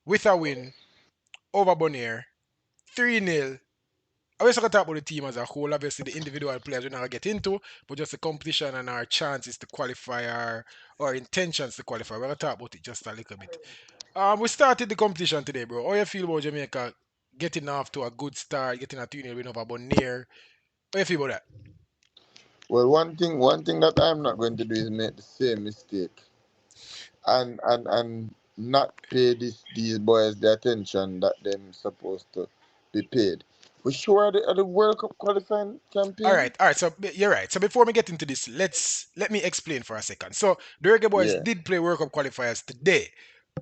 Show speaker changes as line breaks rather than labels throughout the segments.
with a win over Bonaire, 3-0. I always talk about the team as a whole. Obviously, the individual players we're not gonna get into, but just the competition and our chances to qualify, our intentions to qualify. We're gonna talk about it just a little bit. We started the competition today, bro. How you feel about Jamaica getting off to a good start, getting a 2-0 win over Bonaire? How you feel about that?
Well, one thing that I'm not going to do is make the same mistake and not pay these boys the attention that them supposed to be paid. We sure are the World Cup qualifying champion?
All right. So you're right. So before we get into this, let me explain for a second. So the Reggae Boys
Yeah,
did play World Cup qualifiers today,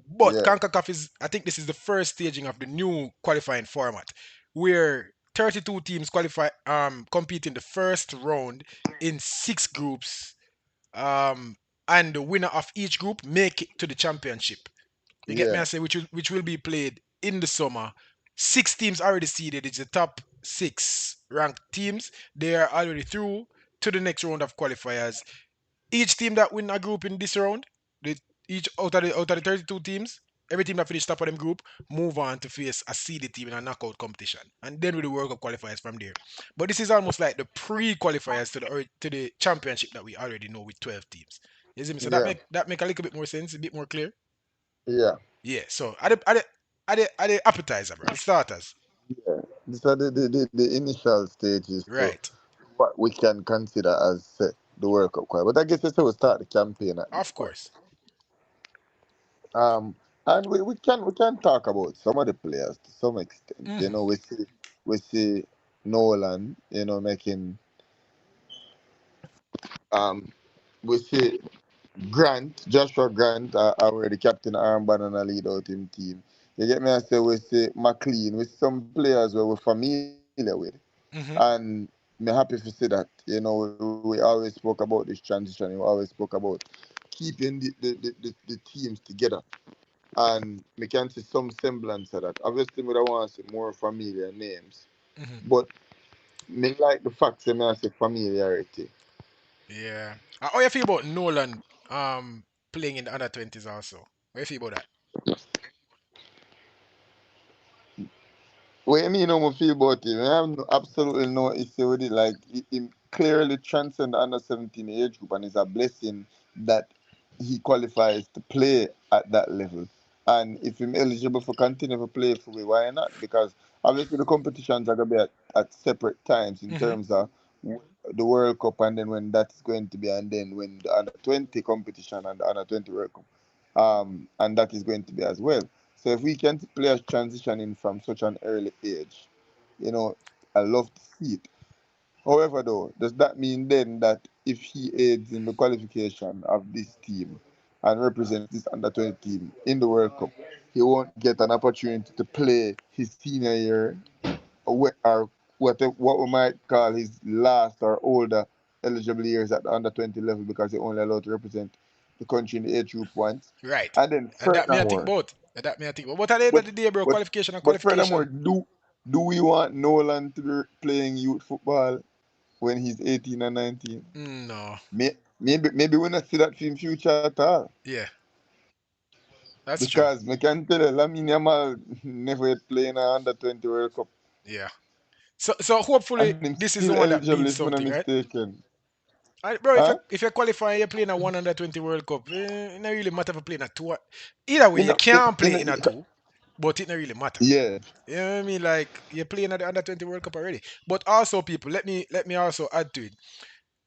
but
yeah,
CONCACAF is, I think this is the first staging of the new qualifying format, where 32 teams qualify, compete in the first round in 6 groups, um, and the winner of each group make it to the championship. You get me?
yeah,
I say which will be played in the summer. 6 teams already seeded. It's the top 6 ranked teams. They are already through to the next round of qualifiers. Each team that win a group in this round, they, each out of the 32 teams, every team that finished top of them group move on to face a seeded team in a knockout competition, and then with the World Cup qualifiers from there. But this is almost like the pre-qualifiers to the championship that we already know with 12 teams. You see me? So that
yeah,
make a little bit more sense, a bit more clear.
yeah,
Yeah. So are the appetizer, bro, the starters.
yeah. These are the initial stages to
Right.
what we can consider as the World Cup qualifying. But I guess it's how we start the campaign at this
Of
point.
course.
Um, and we can talk about some of the players to some extent.
Hmm.
We see Nolan, making um we see Joshua Grant, already captain armband and a lead out him team. You get me? I say we see McLean with some players where we're familiar with,
Hmm.
and me happy to see that. We always spoke about this transition. We always spoke about keeping the teams together, and we can see some semblance of that. Obviously, we don't want to see more familiar names,
Hmm.
but me like the fact that me I say familiarity.
Yeah. How you feel about Nolan playing in the under 20s also? How you feel about that?
What you mean how I feel about him? I have absolutely no issue with it. Like, he clearly transcend the under 17 age group, and it's a blessing that he qualifies to play at that level. And if he's eligible for continue to play for me, why not? Because obviously the competitions are going to be at separate times in
Hmm.
terms of the World Cup, and then when that's going to be, and then when the under 20 competition and the under 20 World Cup. And that is going to be as well. So if we can play a transition in from such an early age, you know, I love to see it. However, though, does that mean then that if he aids in the qualification of this team and represents this under 20 team in the World Cup, he won't get an opportunity to play his senior year, or what we might call his last or older eligible years at the under 20 level, because he only allowed to represent the country in the age group once?
Right.
And then
And that may I think
furthermore,
both. That may I think both. But at the end
but
of the day, bro,
but
qualification and
but furthermore,
qualification.
do we want Nolan to be playing youth football when he's 18 and 19?
No.
Maybe we not see that in future at all.
Yeah, that's true.
Because I can tell you, Lamine Yamal never yet playing a under 20 World Cup,
Yeah. So hopefully
and him
this is
still
the one that
eligible
means
if I'm not
something, right?
mistaken.
Bro, if you
Huh?
if you're qualifying, you're playing a 120 World Cup. It not really matter for playing a two. Either way,
In
you
a, in,
can't
in
play in a
a,
two, but it not really matter.
yeah,
You know what I mean? Like you're playing at the under 20 World Cup already. But also, people, let me also add to it.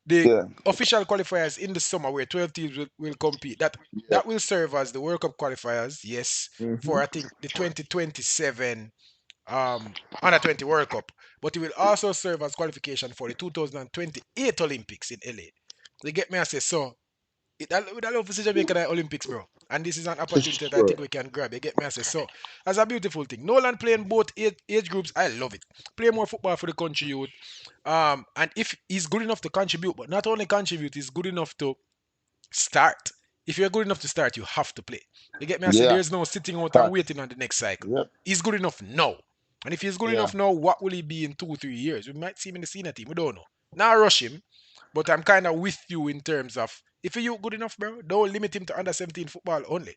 The
yeah,
official qualifiers in the summer where 12 teams will compete. That
yeah.
that will serve as the World Cup qualifiers, yes,
Mm-hmm.
for I think the 2027 under 20 World Cup. But it will also serve as qualification for the 2028 Olympics in LA. You get me? I say so. That love for Jamaican Olympics, bro. And this is an
For
opportunity that I
sure.
think we can grab. You get me? I say so. That's a beautiful thing. Nolan playing both age groups, I love it. Play more football for the country youth. And if he's good enough to contribute, but not only contribute, he's good enough to start. If you're good enough to start, you have to play. You get me? I say
Yeah,
there's no sitting out and
facts.
waiting on the next cycle.
Yep.
He's good enough now. And if he's good
Yeah.
enough now, what will he be in 2 3 years? We might see him in the senior team. We don't know. Now rush him, but I'm kind of with you in terms of if you good enough, bro, don't limit him to under 17 football only.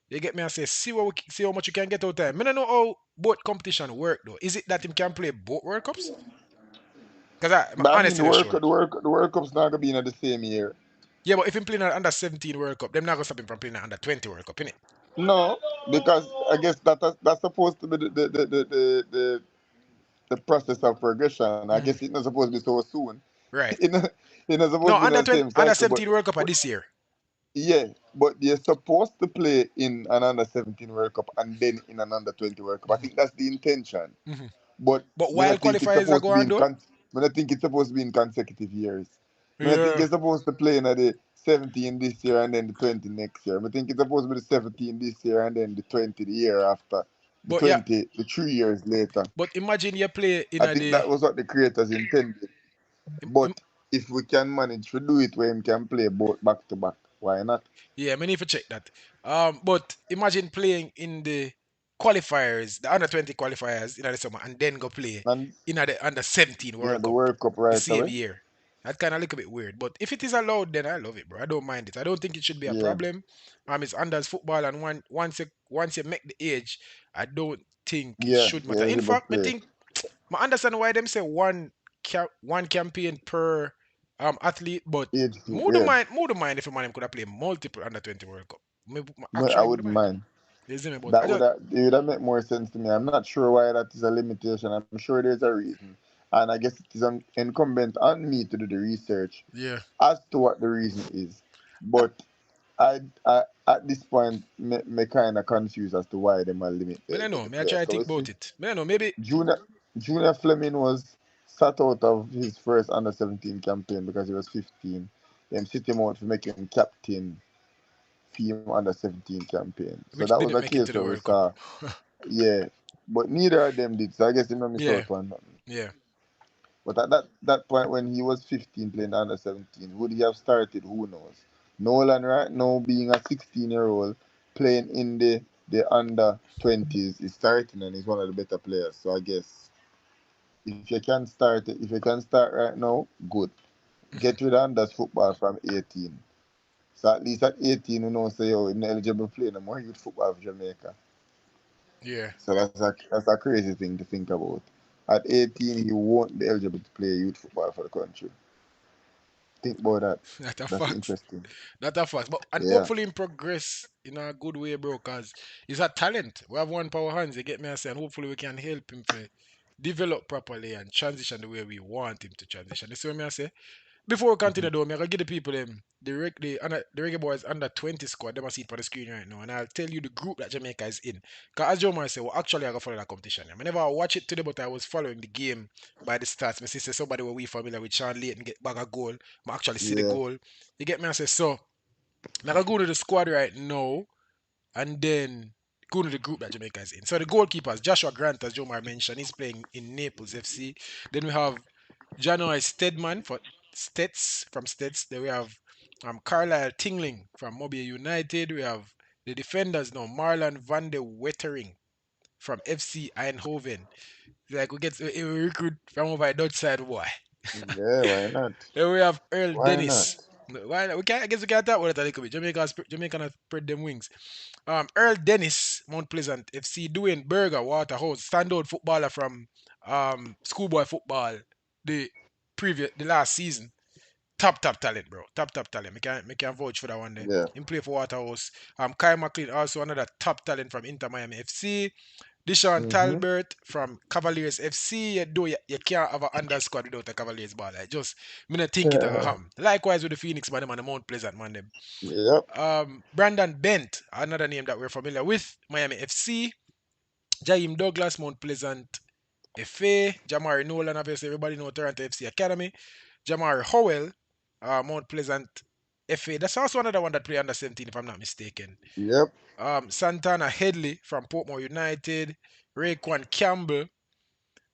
You get me? I say, see how much you can get out of him. I don't know how both competition work though. Is it that him can play both World Cups? Because I'm
But I mean,
honestly not sure.
The World Cup's not gonna be in the same year.
Yeah, but if him playing an under 17 World Cup, them not gonna stop him from playing an under 20 World Cup, innit?
No, because I guess that's supposed to be the process of progression. I guess
Hmm.
it's not supposed to be so soon.
Right.
It's not supposed
No,
to be
under
the
20,
same
under
cycle,
17 World Cup are
but
this year.
yeah, but you're supposed to play in an under 17 World Cup and then in an under 20 World Cup. I
Hmm.
think that's the intention.
Hmm.
But
But
me
while
not think it's
qualifiers are
supposed to be
going though,
me not think it's supposed to be in consecutive years. Me not think
yeah.
you're supposed to play in the 17 this year and then the 20 next year. I think it's supposed to be the 17 this year and then the 20 the year after. The
But yeah,
20 the 3 years later.
but imagine you play in
I
a
think
the.
that was what the creators intended.
im- im-
But if we can manage to do it where we can play both back to back, why not?
Yeah, I need to check that. But imagine playing in the qualifiers, the under 20 qualifiers in the summer, and then go play
And
in the under 17
yeah,
World
the
Cup
World Cup
the
right
same
away.
year. That kind of look a bit weird. But if it is allowed, then I love it, bro. I don't mind it. I don't think it should be a
Yeah.
problem. It's unders football, and once you make the age, I don't think it
Yeah,
should
you're
matter. In
eligible to
fact, I
play.
think I understand why them say one campaign per athlete, but
Age yeah.
more the mind if a man could have played multiple under 20 World Cup. Maybe
I
actually would have
wouldn't
mind.
mind.
You see me, but I
That
just
would have make more sense to me. I'm not sure why that is a limitation. I'm sure there's a reason, and I guess it is incumbent on me to do the research
yeah.
as to what the reason is. But I at this point, me kind of confused as to why they might limit
I don't
the
know. May I
players.
try to
So
think
we see
about it. I don't know. Maybe
Junior Junior Fleming was sat out of his first under 17 campaign because he was 15. Them sit him out for making captain team under 17 campaign. So that
which
was a
didn't make it
case
to
where
the
we
World Cup.
saw, yeah, but neither of them did. So I guess they don't miss
Yeah.
out on nothing.
Yeah.
But at that point when he was 15 playing under 17, would he have started? Who knows? Nolan right now being a 16-year-old playing in the under 20s is starting and he's one of the better players. So I guess if you can start right now, good.
Hmm.
Get rid of unders football from 18. So at least at 18, you know, say, oh, I'm not eligible to play no more youth football for Jamaica.
Yeah.
So that's a crazy thing to think about. At 18, he won't be eligible to play youth football for the country. Think about that.
That's a
That's
fact.
interesting.
That's a fact. But and
Yeah.
hopefully in progress in a good way, bro, because he's a talent. We have one power hands, you get me I say, and hopefully we can help him to develop properly and transition the way we want him to transition. You see what I say? Before we
Mhm.
continue though, I gotta give the people the Reggae Boys under 20 squad, they must see it for the screen right now. And I'll tell you the group that Jamaica is in. Cause as Joe might say, well actually I gotta follow that competition. I never watch it today, but I was following the game by the stats. My sister somebody where we familiar with Sean Layton get back a goal. I actually see the
Yeah.
goal. You get me? I say so I gotta go to the squad right now and then go to the group that Jamaica is in. So the goalkeepers, Joshua Grant, as Jomar mentioned, he's playing in Naples FC. Then we have Janoy Stedman for Stets from Stets. Then we have Carlisle Tingling from Mobile United. We have the defenders now, Marlon van der Wettering from FC Eindhoven. Like we recruit from over Dutch side, boy.
Yeah, why not?
Then we have Earl
Why not?
Dennis. Why not? We can't, I guess we can't talk about it a little bit. Jamaica has spread them wings. Earl Dennis, Mount Pleasant FC, Dwayne Berger, Waterhouse, standout footballer from schoolboy football, the the last season. Top talent, bro. Top talent. Me can vouch for that one there.
Yeah.
Him play for Waterhouse. Kai McLean, also another top talent from Inter Miami FC. Deshaun
Mm-hmm.
Talbert from Cavaliers FC. You can't have an under squad without a Cavaliers ball. I just me not think it happen. Likewise with the Phoenix man them and the Mount Pleasant man them.
Yep.
Brandon Bent, another name that we're familiar with, Miami FC. Jaheim Douglas, Mount Pleasant FA. Jamari Nolan, obviously everybody know Toronto FC Academy. Jamari Howell, Mount Pleasant FA. That's also another one that play under 17 if I'm not mistaken.
Yep.
Santana Headley from Portmore United. Raekwon Campbell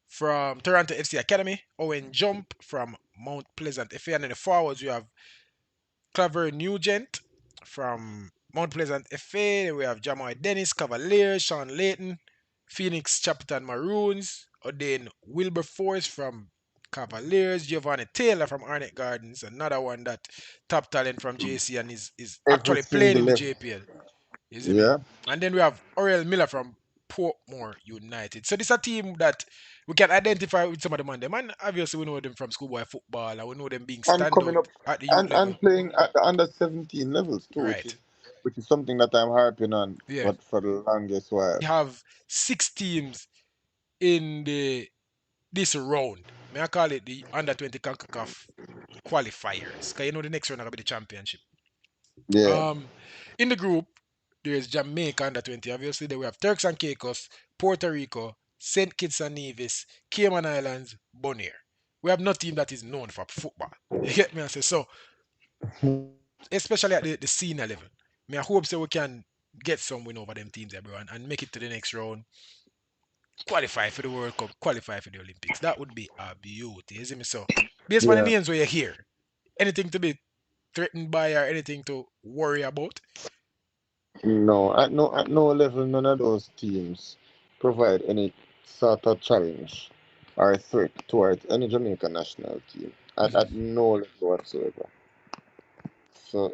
from Toronto FC Academy. Owen Jump from Mount Pleasant FA. And then the forwards, you have Claver Nugent from Mount Pleasant FA. We have Jamal Dennis, Cavaliers, Sean Layton, Phoenix Chapitan Maroons, Odin Wilberforce from Cavaliers, Giovanni Taylor from Arnett Gardens, another one that top talent from JC and is
Every
actually playing
single
in the
left.
JPL. You see me?
Yeah.
And then we have Oriel Miller from Portmore United. So this is a team that we can identify with some of the man. Them and obviously we know them from schoolboy football and we know them being
And coming
standout
up
at the youth level.
and playing at the under 17 levels too,
Right.
which is something that I'm harping on
Yeah.
for the longest while.
We have 6 teams in the this round. May I call it the under 20 CONCACAF qualifiers. Cause you know the next round gonna be the championship.
Yeah.
Um, in the group, there's Jamaica under 20. Obviously, then we have Turks and Caicos, Puerto Rico, Saint Kitts and Nevis, Cayman Islands, Bonaire. We have no team that is known for football. You get me? I say so, especially at the senior level. Me, I hope so we can get some win over them teams, everyone, and make it to the next round, qualify for the World Cup, qualify for the Olympics. That would be a beauty, you see me? So, based on the
Yeah.
names where you're here, anything to be threatened by or anything to worry about?
No, at no level, none of those teams provide any sort of challenge or threat towards any Jamaican national team at no level whatsoever. So